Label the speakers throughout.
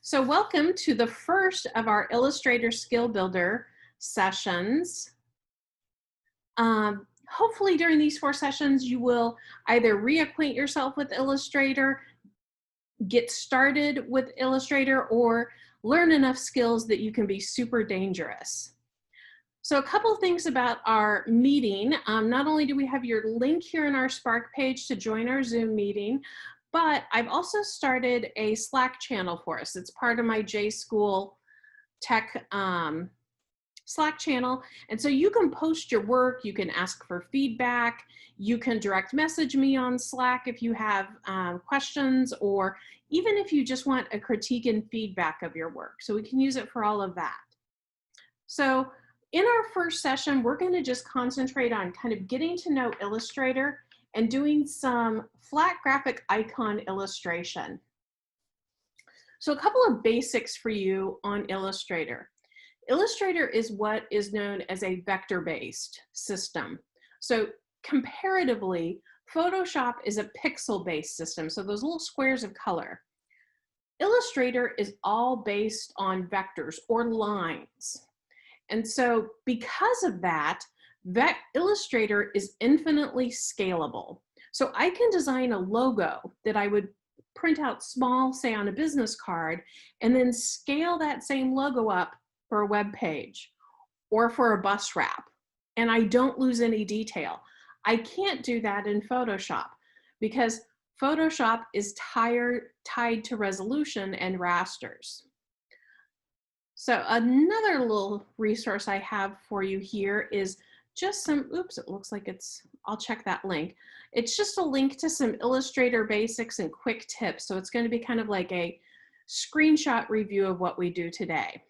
Speaker 1: So welcome to the first of our Illustrator Skill Builder sessions. Hopefully during these 4 sessions, you will either reacquaint yourself with Illustrator, get started with Illustrator, or learn enough skills that you can be super dangerous. So a couple of things about our meeting. Not only do we have your link here in our Spark page to join our Zoom meeting, but I've also started a Slack channel for us. It's part of my J-School Tech Slack channel. And so you can post your work, you can ask for feedback, you can direct message me on Slack if you have questions, or even if you just want a critique and feedback of your work. So we can use it for all of that. So in our first session, we're going to just concentrate on kind of getting to know Illustrator and doing some flat graphic icon illustration. So a couple of basics for you on Illustrator. Illustrator is what is known as a vector-based system. So comparatively, Photoshop is a pixel-based system, so those little squares of color. Illustrator is all based on vectors or lines. And so because of that, Illustrator is infinitely scalable. So I can design a logo that I would print out small, say on a business card, and then scale that same logo up for a web page or for a bus wrap. And I don't lose any detail. I can't do that in Photoshop because Photoshop is tied to resolution and rasters. So another little resource I have for you here is just some, oops, it looks like I'll check that link. It's just a link to some Illustrator basics and quick tips. So it's going to be kind of like a screenshot review of what we do today.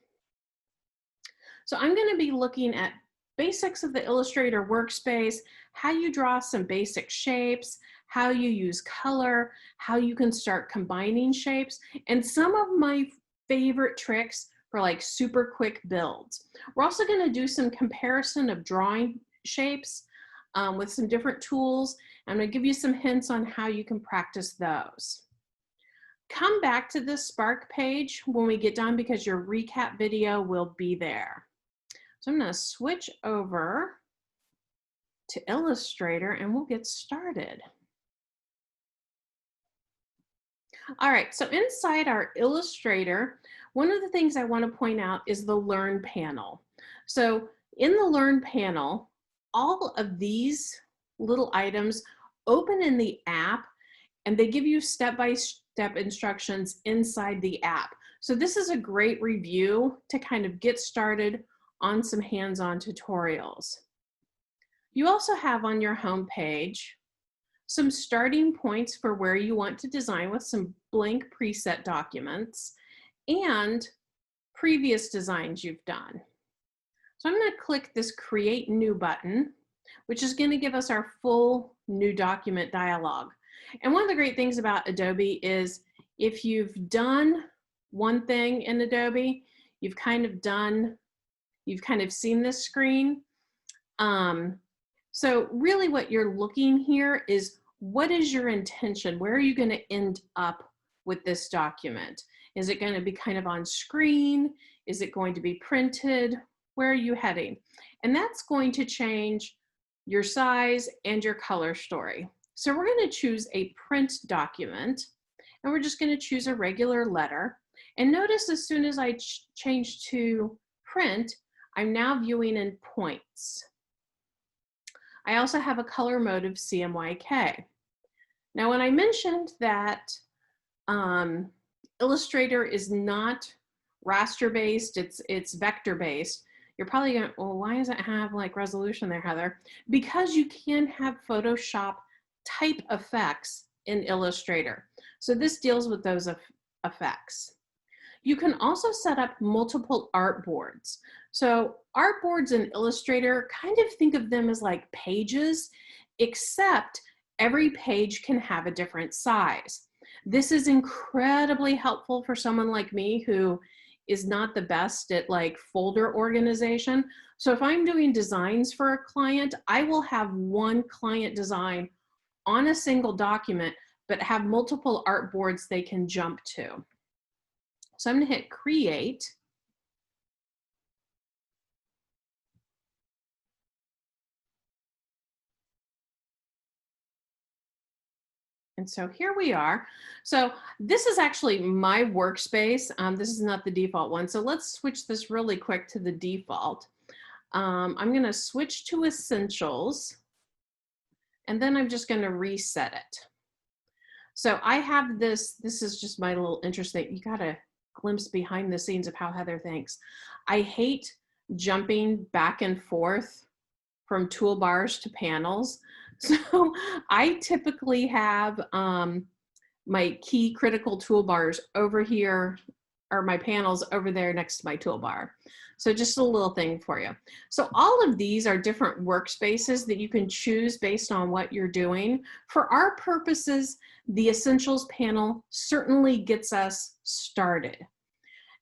Speaker 1: So I'm going to be looking at basics of the Illustrator workspace, how you draw some basic shapes, how you use color, how you can start combining shapes, and some of my favorite tricks for like super quick builds. We're also going to do some comparison of drawing shapes with some different tools. I'm going to give you some hints on how you can practice those. Come back to this Spark page when we get done because your recap video will be there. So I'm going to switch over to Illustrator and we'll get started. All right, so inside our Illustrator, one of the things I want to point out is the Learn panel. So in the Learn panel, all of these little items open in the app and they give you step-by-step instructions inside the app. So this is a great review to kind of get started on some hands-on tutorials. You also have on your home page some starting points for where you want to design with some blank preset documents and previous designs you've done. So I'm going to click this Create New button, which is going to give us our full new document dialog. And one of the great things about Adobe is if you've done one thing in Adobe, you've kind of seen this screen. So really what you're looking here is what is your intention? Where are you going to end up with this document? Is it going to be kind of on screen? Is it going to be printed? Where are you heading? And that's going to change your size and your color story. So we're going to choose a print document and we're just going to choose a regular letter. And notice as soon as I change to print, I'm now viewing in points. I also have a color mode of CMYK. Now, when I mentioned that Illustrator is not raster-based, it's vector-based, you're probably going, well, why does it have like resolution there, Heather? Because you can have Photoshop type effects in Illustrator. So this deals with those effects. You can also set up multiple artboards. So artboards in Illustrator, kind of think of them as like pages, except every page can have a different size. This is incredibly helpful for someone like me who is not the best at like folder organization. So if I'm doing designs for a client, I will have one client design on a single document, but have multiple artboards they can jump to. So I'm going to hit create. And so here we are. So this is actually my workspace. This is not the default one. So let's switch this really quick to the default. I'm going to switch to essentials, and then I'm just going to reset it. So I have this is just my little interesting, you got a glimpse behind the scenes of how Heather thinks. I hate jumping back and forth from toolbars to panels. So I typically have my key critical toolbars over here, or my panels over there next to my toolbar. So just a little thing for you. So all of these are different workspaces that you can choose based on what you're doing. For our purposes, the Essentials panel certainly gets us started.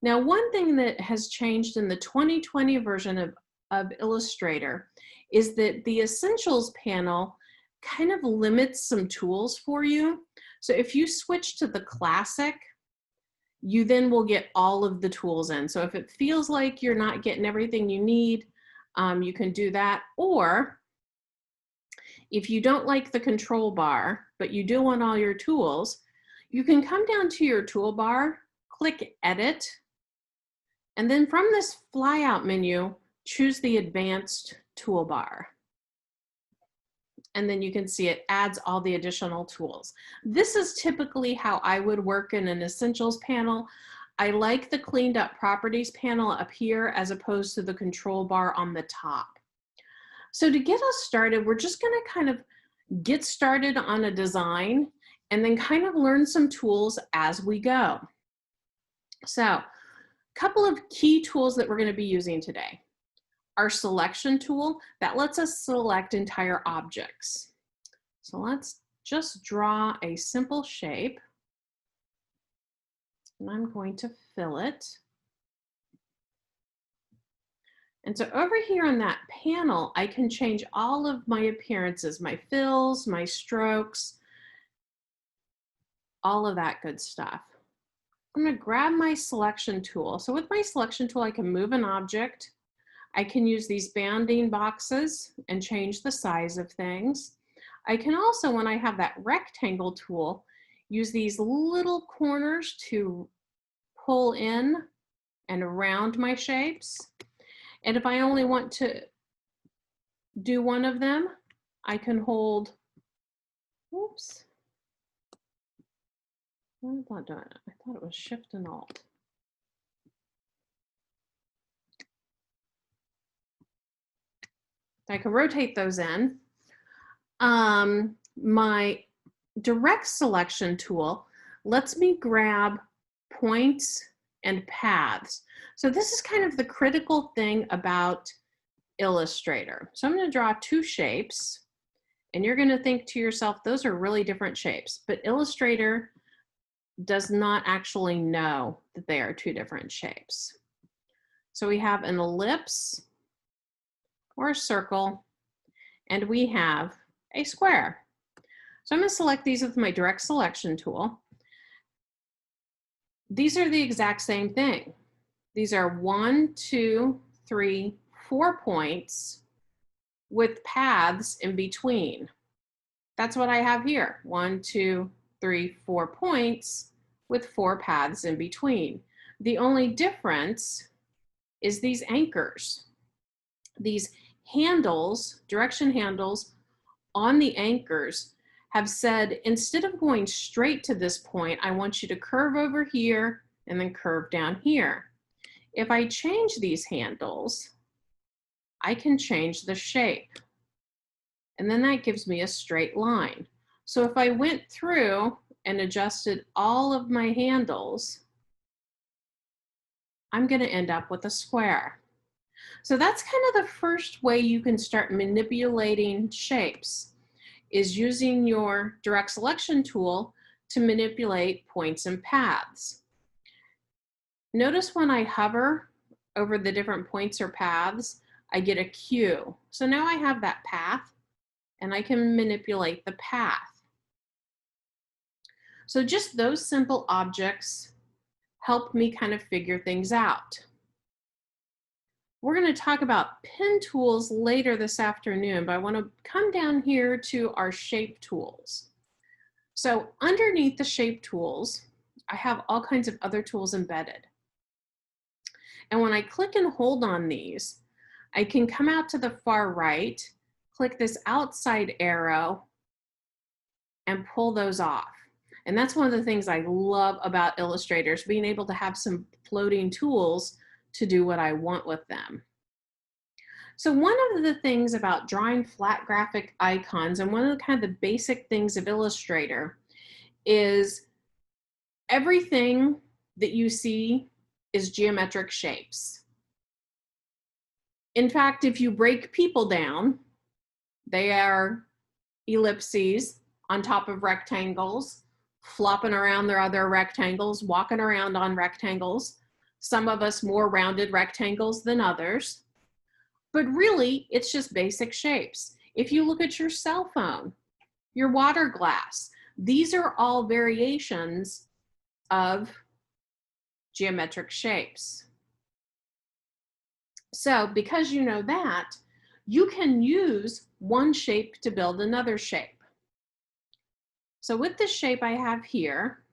Speaker 1: Now, one thing that has changed in the 2020 version of Illustrator is that the Essentials panel kind of limits some tools for you. So if you switch to the Classic, you then will get all of the tools in. So if it feels like you're not getting everything you need, you can do that. Or if you don't like the control bar, but you do want all your tools, you can come down to your toolbar, click Edit, and then from this flyout menu, choose the Advanced toolbar. And then you can see it adds all the additional tools. This is typically how I would work in an Essentials panel. I like the cleaned up properties panel up here as opposed to the control bar on the top. So to get us started, we're just gonna kind of get started on a design and then kind of learn some tools as we go. So a couple of key tools that we're gonna be using today. Our selection tool that lets us select entire objects. So let's just draw a simple shape, and I'm going to fill it. And so over here on that panel, I can change all of my appearances, my fills, my strokes, all of that good stuff. I'm going to grab my selection tool. So with my selection tool, I can move an object. I can use these bounding boxes and change the size of things. I can also, when I have that rectangle tool, use these little corners to pull in and around my shapes. And if I only want to do one of them, I can hold, whoops. I thought it was Shift and Alt. I can rotate those in. My direct selection tool lets me grab points and paths. So this is kind of the critical thing about Illustrator. So I'm going to draw two shapes, and you're going to think to yourself, those are really different shapes, but Illustrator does not actually know that they are two different shapes. So we have an ellipse or a circle, and we have a square. So I'm going to select these with my direct selection tool. These are the exact same thing. These are 1, 2, 3, 4 points with paths in between. That's what I have here. 1, 2, 3, 4 points with 4 paths in between. The only difference is these anchors. These handles, direction handles on the anchors have said, instead of going straight to this point, I want you to curve over here and then curve down here. If I change these handles, I can change the shape. And then that gives me a straight line. So if I went through and adjusted all of my handles, I'm going to end up with a square. So that's kind of the first way you can start manipulating shapes, is using your direct selection tool to manipulate points and paths. Notice when I hover over the different points or paths, I get a cue. So now I have that path and I can manipulate the path. So just those simple objects help me kind of figure things out. We're going to talk about pen tools later this afternoon, but I want to come down here to our shape tools. So underneath the shape tools, I have all kinds of other tools embedded. And when I click and hold on these, I can come out to the far right, click this outside arrow, and pull those off. And that's one of the things I love about Illustrators, being able to have some floating tools to do what I want with them. So one of the things about drawing flat graphic icons, and one of the kind of the basic things of Illustrator, is everything that you see is geometric shapes. In fact, if you break people down, they are ellipses on top of rectangles, flopping around their other rectangles, walking around on rectangles. Some of us more rounded rectangles than others. But really, it's just basic shapes. If you look at your cell phone, your water glass, these are all variations of geometric shapes. So because you know that, you can use one shape to build another shape. So with the shape I have here,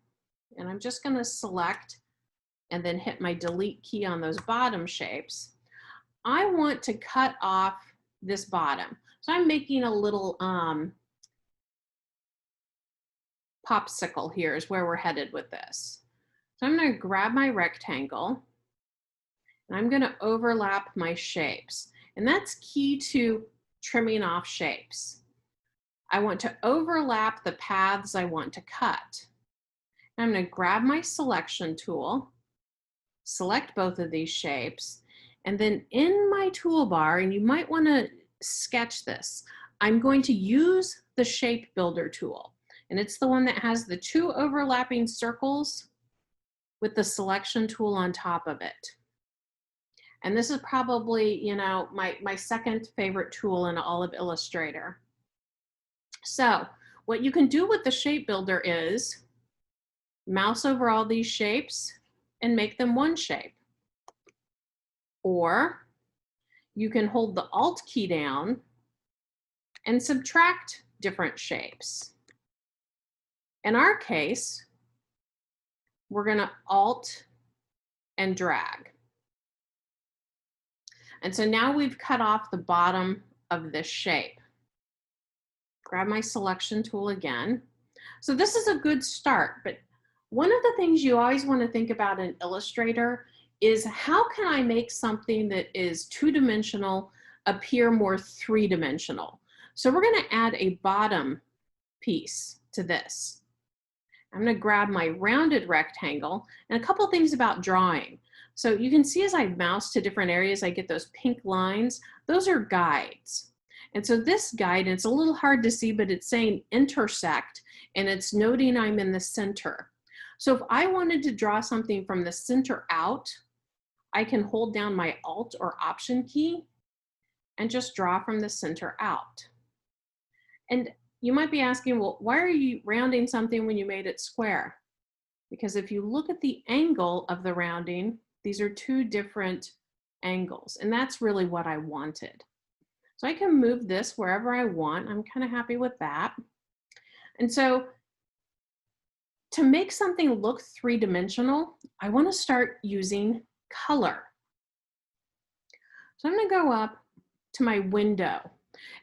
Speaker 1: and I'm just going to select and then hit my delete key on those bottom shapes, I want to cut off this bottom. So I'm making a little popsicle here is where we're headed with this. So I'm going to grab my rectangle and I'm going to overlap my shapes. And that's key to trimming off shapes. I want to overlap the paths I want to cut. I'm going to grab my selection tool, select both of these shapes, and then in my toolbar, and you might want to sketch this, I'm going to use the shape builder tool. And it's the one that has the two overlapping circles with the selection tool on top of it. And this is probably, you know, my second favorite tool in all of Illustrator. So what you can do with the shape builder is mouse over all these shapes and make them one shape. Or you can hold the Alt key down and subtract different shapes. In our case, we're going to Alt and drag. And so now we've cut off the bottom of this shape. Grab my selection tool again. So this is a good start, but one of the things you always want to think about in Illustrator is how can I make something that is two-dimensional appear more three-dimensional? So we're going to add a bottom piece to this. I'm going to grab my rounded rectangle, and a couple things about drawing. So you can see as I mouse to different areas, I get those pink lines. Those are guides. And so this guide, and it's a little hard to see, but it's saying intersect, and it's noting I'm in the center. So if I wanted to draw something from the center out, I can hold down my Alt or Option key and just draw from the center out. And you might be asking, well, why are you rounding something when you made it square? Because if you look at the angle of the rounding, these are two different angles, and that's really what I wanted. So I can move this wherever I want. I'm kind of happy with that. And so to make something look three-dimensional, I want to start using color. So I'm going to go up to my window,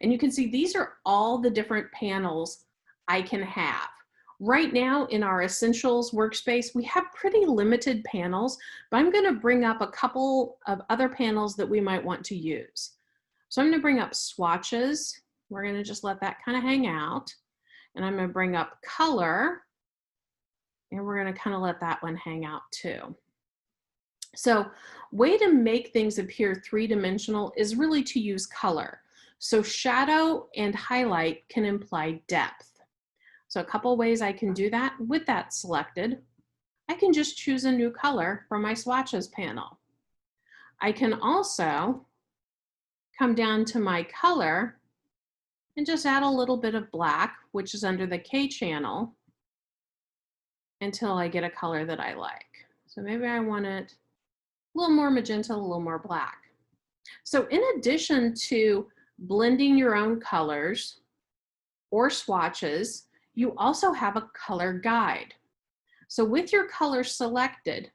Speaker 1: and you can see these are all the different panels I can have. Right now in our Essentials workspace, we have pretty limited panels, but I'm going to bring up a couple of other panels that we might want to use. So I'm going to bring up Swatches. We're going to just let that kind of hang out. And I'm going to bring up Color, and we're going to kind of let that one hang out too. So way to make things appear three-dimensional is really to use color. So shadow and highlight can imply depth. So a couple ways I can do that. With that selected, I can just choose a new color from my Swatches panel. I can also come down to my color and just add a little bit of black, which is under the K channel, until I get a color that I like. So So maybe I want it a little more magenta, a little more black. So in addition to blending your own colors or swatches, you also have a color guide. So with your color selected,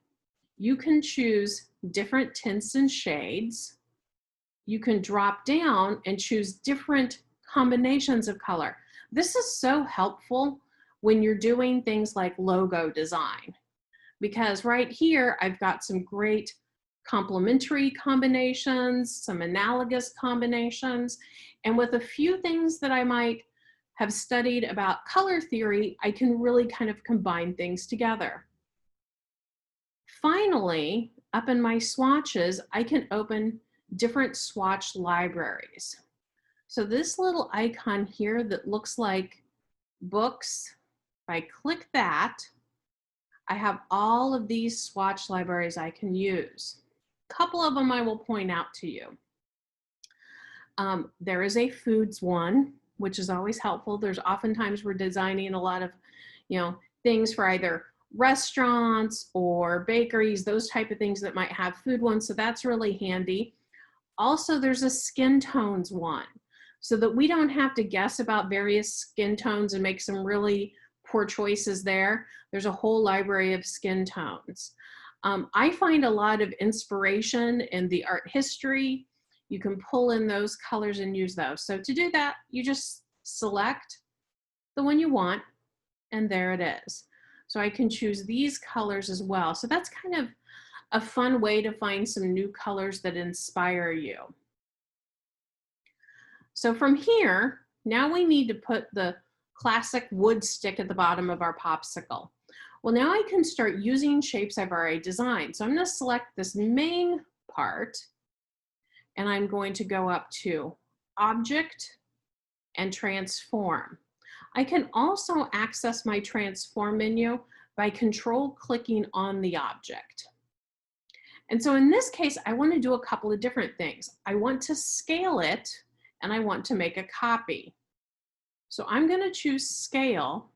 Speaker 1: you can choose different tints and shades. You can drop down and choose different combinations of color. This is so helpful when you're doing things like logo design, because right here, I've got some great complementary combinations, some analogous combinations, and with a few things that I might have studied about color theory, I can really kind of combine things together. Finally, up in my swatches, I can open different swatch libraries. So this little icon here that looks like books, if I click that, I have all of these swatch libraries I can use. A couple of them I will point out to you. There is a foods one, which is always helpful. There's oftentimes we're designing a lot of, things for either restaurants or bakeries, those type of things that might have food ones. So that's really handy. Also, there's a skin tones one, so that we don't have to guess about various skin tones and make some really poor choices there. There's a whole library of skin tones. I find a lot of inspiration in the art history. You can pull in those colors and use those. So to do that, you just select the one you want, and there it is. So I can choose these colors as well. So that's kind of a fun way to find some new colors that inspire you. So from here, now we need to put the classic wood stick at the bottom of our popsicle. Well, now I can start using shapes I've already designed. So I'm going to select this main part, and I'm going to go up to Object and Transform. I can also access my Transform menu by control-clicking on the object. And so in this case, I want to do a couple of different things. I want to scale it, and I want to make a copy. So I'm going to choose Scale.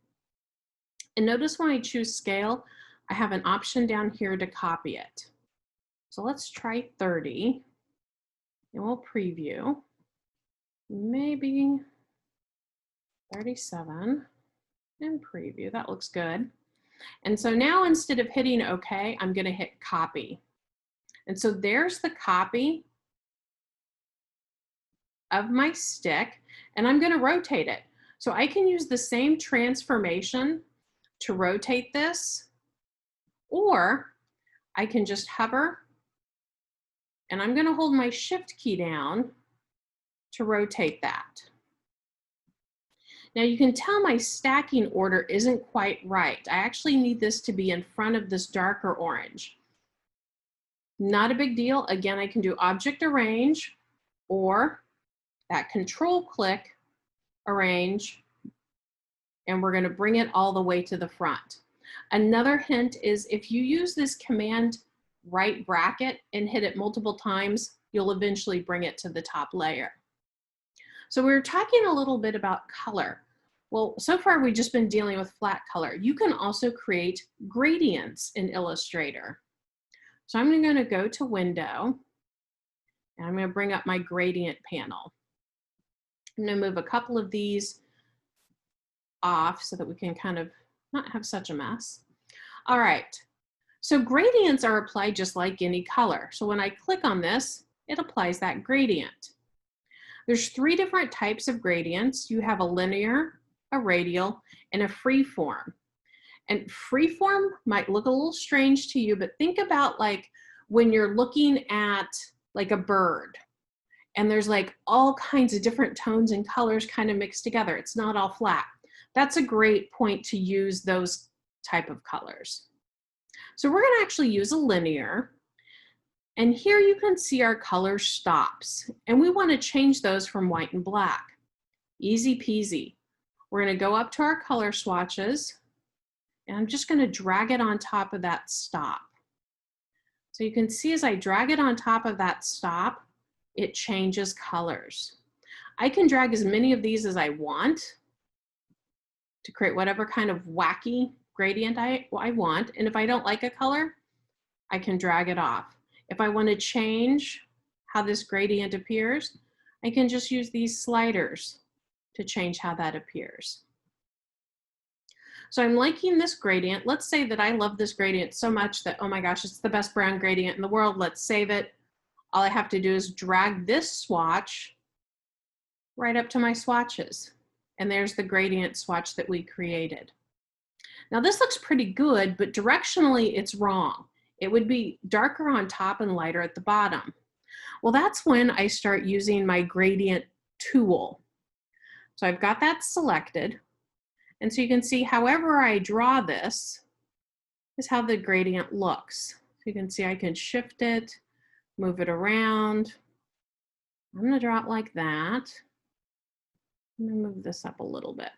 Speaker 1: And notice when I choose Scale, I have an option down here to copy it. So let's try 30, and we'll preview. Maybe 37, and preview. That looks good. And so now instead of hitting OK, I'm going to hit Copy. And so there's the copy of my stick, and I'm going to rotate it. So I can use the same transformation to rotate this, or I can just hover, and I'm going to hold my Shift key down to rotate that. Now you can tell my stacking order isn't quite right. I actually need this to be in front of this darker orange. Not a big deal. Again, I can do Object Arrange, or that control click, Arrange, and we're going to bring it all the way to the front. Another hint is if you use this Command right bracket and hit it multiple times, you'll eventually bring it to the top layer. So we were talking a little bit about color. Well, so far we've just been dealing with flat color. You can also create gradients in Illustrator. So I'm going to go to Window, and I'm going to bring up my gradient panel. I'm going to move a couple of these off so that we can kind of not have such a mess. All right, so gradients are applied just like any color. So when I click on this, it applies that gradient. There's 3 different types of gradients. You have a linear, a radial, and a freeform. And freeform might look a little strange to you, but think about like when you're looking at like a bird, and there's like all kinds of different tones and colors kind of mixed together. It's not all flat. That's a great point to use those type of colors. So we're going to actually use a linear. And here you can see our color stops. And we want to change those from white and black. Easy peasy. We're going to go up to our color swatches. And I'm just going to drag it on top of that stop. So you can see as I drag it on top of that stop, it changes colors. I can drag as many of these as I want to create whatever kind of wacky gradient I want. And if I don't like a color, I can drag it off. If I want to change how this gradient appears, I can just use these sliders to change how that appears. So I'm liking this gradient. Let's say that I love this gradient so much that, oh my gosh, it's the best brown gradient in the world. Let's save it. All I have to do is drag this swatch right up to my swatches. And there's the gradient swatch that we created. Now this looks pretty good, but directionally it's wrong. It would be darker on top and lighter at the bottom. Well, that's when I start using my gradient tool. So I've got that selected. And so you can see however I draw this is how the gradient looks. So you can see I can shift it, move it around. I'm going to draw it like that. I'm going to move this up a little bit.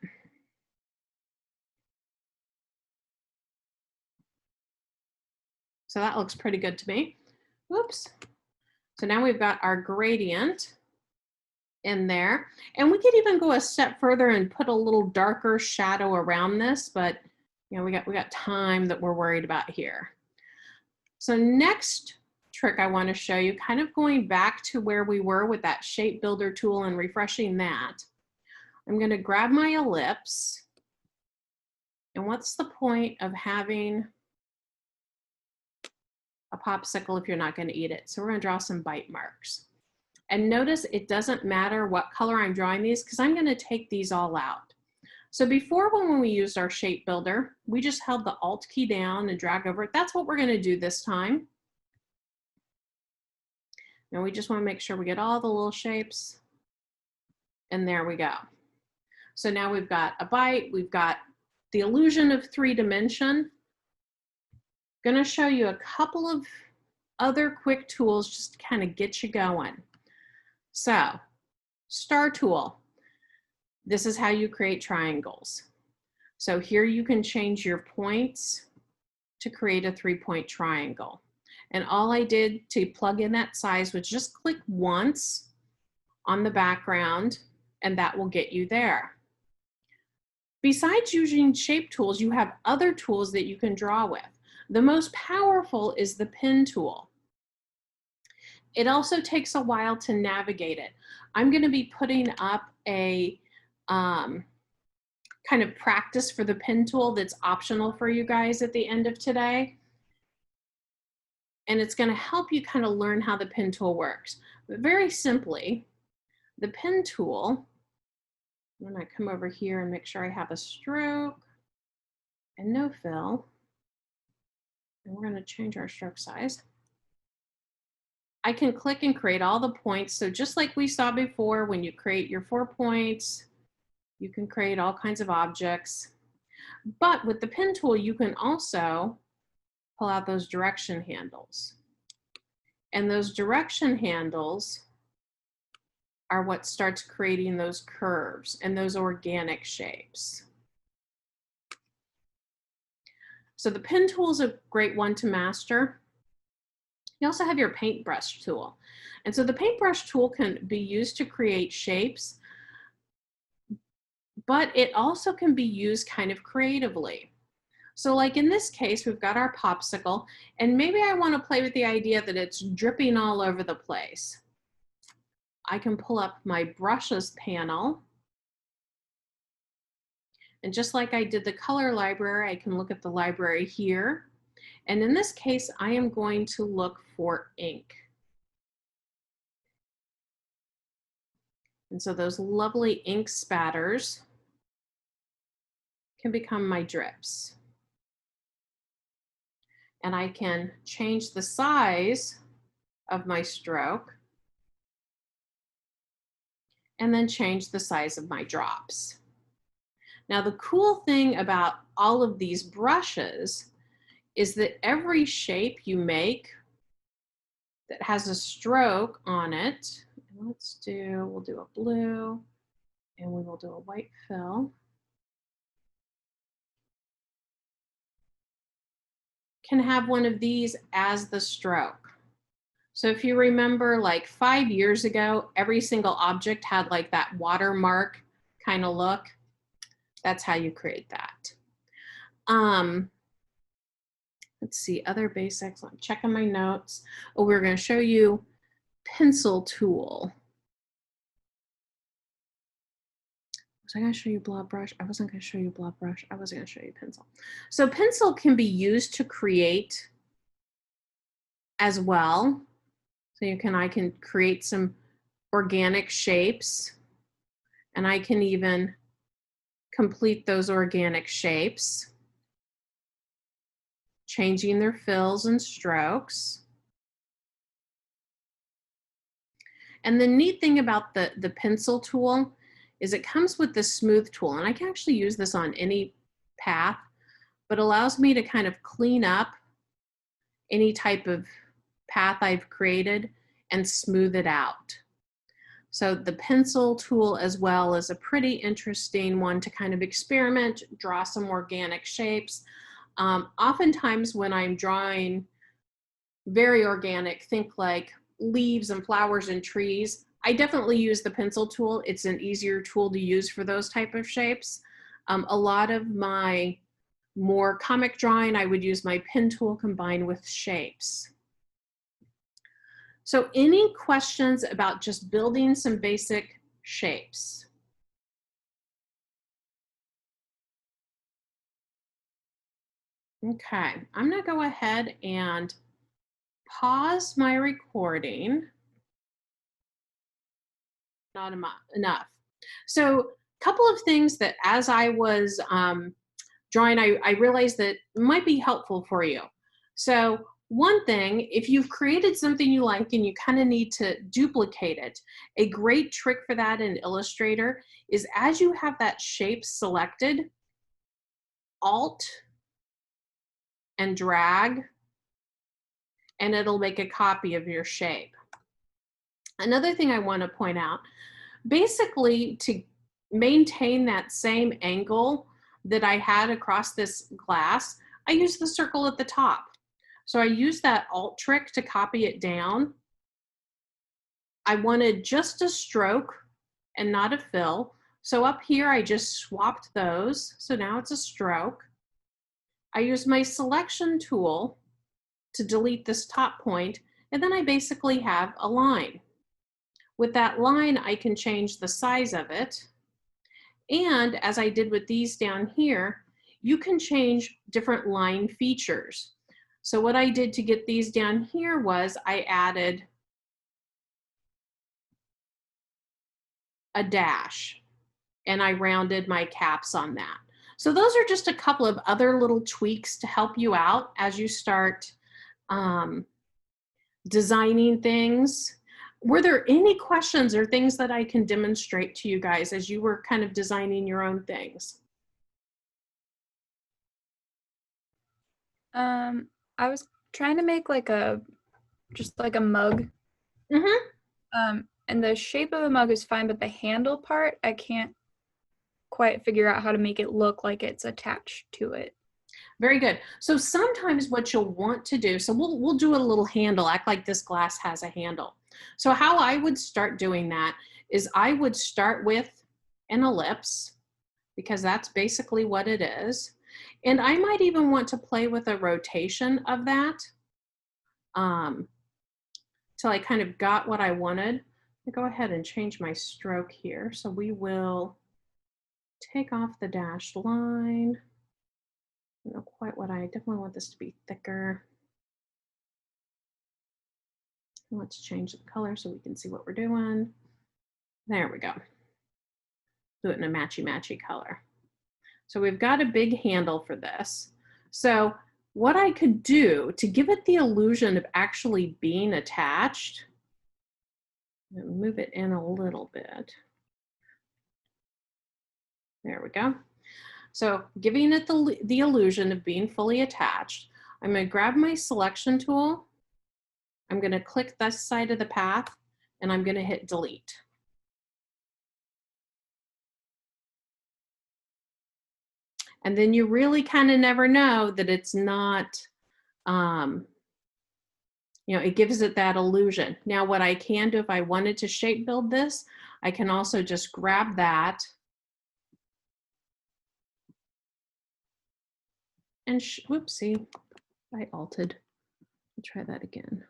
Speaker 1: So that looks pretty good to me. Whoops. So now we've got our gradient in there. And we could even go a step further and put a little darker shadow around this, but you know, we got time that we're worried about here. So next trick I want to show you, kind of going back to where we were with that shape builder tool and refreshing that. I'm going to grab my ellipse. And what's the point of having a popsicle if you're not going to eat it? So we're going to draw some bite marks. And notice it doesn't matter what color I'm drawing these because I'm going to take these all out. So before, when we used our shape builder, we just held the Alt key down and drag over it. That's what we're going to do this time. Now we just want to make sure we get all the little shapes. And there we go. So now we've got a bite. We've got the illusion of 3-dimension. Going to show you a couple of other quick tools just to kind of get you going. So, star tool. This is how you create triangles. So here you can change your points to create a 3-point triangle. And all I did to plug in that size was just click once on the background, and that will get you there. Besides using shape tools, you have other tools that you can draw with. The most powerful is the pen tool. It also takes a while to navigate it. I'm going to be putting up a kind of practice for the pen tool that's optional for you guys at the end of today. And it's going to help you kind of learn how the pen tool works. But very simply, the pen tool, I'm going to come over here and make sure I have a stroke and no fill. And we're going to change our stroke size. I can click and create all the points. So just like we saw before, when you create your 4 points, you can create all kinds of objects. But with the pen tool, you can also pull out those direction handles. And those direction handles are what starts creating those curves and those organic shapes. So the pen tool is a great one to master. You also have your paintbrush tool. And so the paintbrush tool can be used to create shapes, but it also can be used kind of creatively. So like in this case, we've got our popsicle, and maybe I want to play with the idea that it's dripping all over the place. I can pull up my brushes panel. And just like I did the color library, I can look at the library here. And in this case, I am going to look for ink. And so those lovely ink spatters can become my drips. And I can change the size of my stroke and then change the size of my drops. Now, the cool thing about all of these brushes is that every shape you make that has a stroke on it, we'll do a blue and we will do a white fill, can have one of these as the stroke. So if you remember, like 5 years ago, every single object had like that watermark kind of look. That's how you create that. Let's see, other basics. I'm checking my notes. Oh, we're going to show you pencil tool. Was I going to show you blob brush? I wasn't going to show you blob brush. I wasn't going to show you pencil. So pencil can be used to create as well. So I can create some organic shapes, and I can even complete those organic shapes, changing their fills and strokes. And the neat thing about the pencil tool is it comes with the smooth tool, and I can actually use this on any path, but allows me to kind of clean up any type of path I've created and smooth it out. So the pencil tool as well is a pretty interesting one to kind of experiment, draw some organic shapes. Oftentimes when I'm drawing very organic, think like leaves and flowers and trees, I definitely use the pencil tool. It's an easier tool to use for those type of shapes. A lot of my more comic drawing, I would use my pen tool combined with shapes. So any questions about just building some basic shapes? Okay, I'm gonna go ahead and pause my recording. Not enough. So a couple of things that as I was drawing, I realized that might be helpful for you. So one thing, if you've created something you like and you kind of need to duplicate it, a great trick for that in Illustrator is as you have that shape selected, Alt and drag, and it'll make a copy of your shape. Another thing I want to point out, basically to maintain that same angle that I had across this glass, I use the circle at the top. So I use that Alt trick to copy it down. I wanted just a stroke and not a fill. So up here, I just swapped those. So now it's a stroke. I use my selection tool to delete this top point, and then I basically have a line. With that line, I can change the size of it. And as I did with these down here, you can change different line features. So what I did to get these down here was I added a dash and I rounded my caps on that. So those are just a couple of other little tweaks to help you out as you start designing things. Were there any questions or things that I can demonstrate to you guys as you were kind of designing your own things?
Speaker 2: I was trying to make like just like a mug.
Speaker 1: Mm-hmm.
Speaker 2: And the shape of the mug is fine, but the handle part, I can't quite figure out how to make it look like it's attached to it.
Speaker 1: Very good. So sometimes what you'll want to do, so we'll do a little handle, act like this glass has a handle. So how I would start doing that is I would start with an ellipse, because that's basically what it is. And I might even want to play with a rotation of that till I kind of got what I wanted. I'll go ahead and change my stroke here. So we will take off the dashed line. I don't know quite what I definitely want this to be thicker. Let's change the color so we can see what we're doing. There we go. Do it in a matchy color. So we've got a big handle for this. So what I could do to give it the illusion of actually being attached, move it in a little bit. There we go. So giving it the illusion of being fully attached, I'm going to grab my selection tool. I'm going to click this side of the path and I'm going to hit delete. And then you really kind of never know that it's not, it gives it that illusion. Now what I can do if I wanted to shape build this, I can also just grab that and whoopsie, I altered. I'll try that again.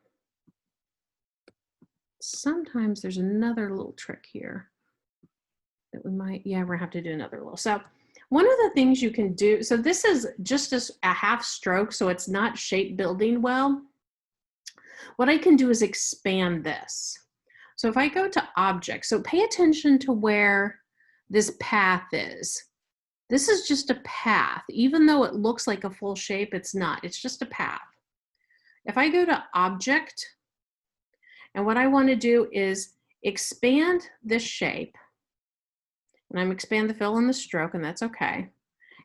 Speaker 1: Sometimes there's another little trick here that we might, yeah, we're gonna have to do another little. So one of the things you can do, so this is just a half stroke, so it's not shape building well. What I can do is expand this. So if I go to object, so pay attention to where this path is. This is just a path. Even though it looks like a full shape, it's not. It's just a path. If I go to object, and what I want to do is expand this shape, and I'm expand the fill and the stroke, and that's okay.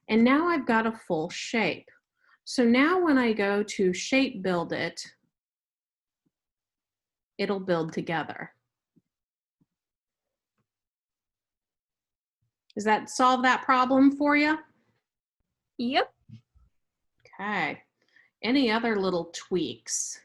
Speaker 1: And now I've got a full shape. So now when I go to shape build it, it'll build together. Does that solve that problem for you?
Speaker 2: Yep.
Speaker 1: Okay. Any other little tweaks?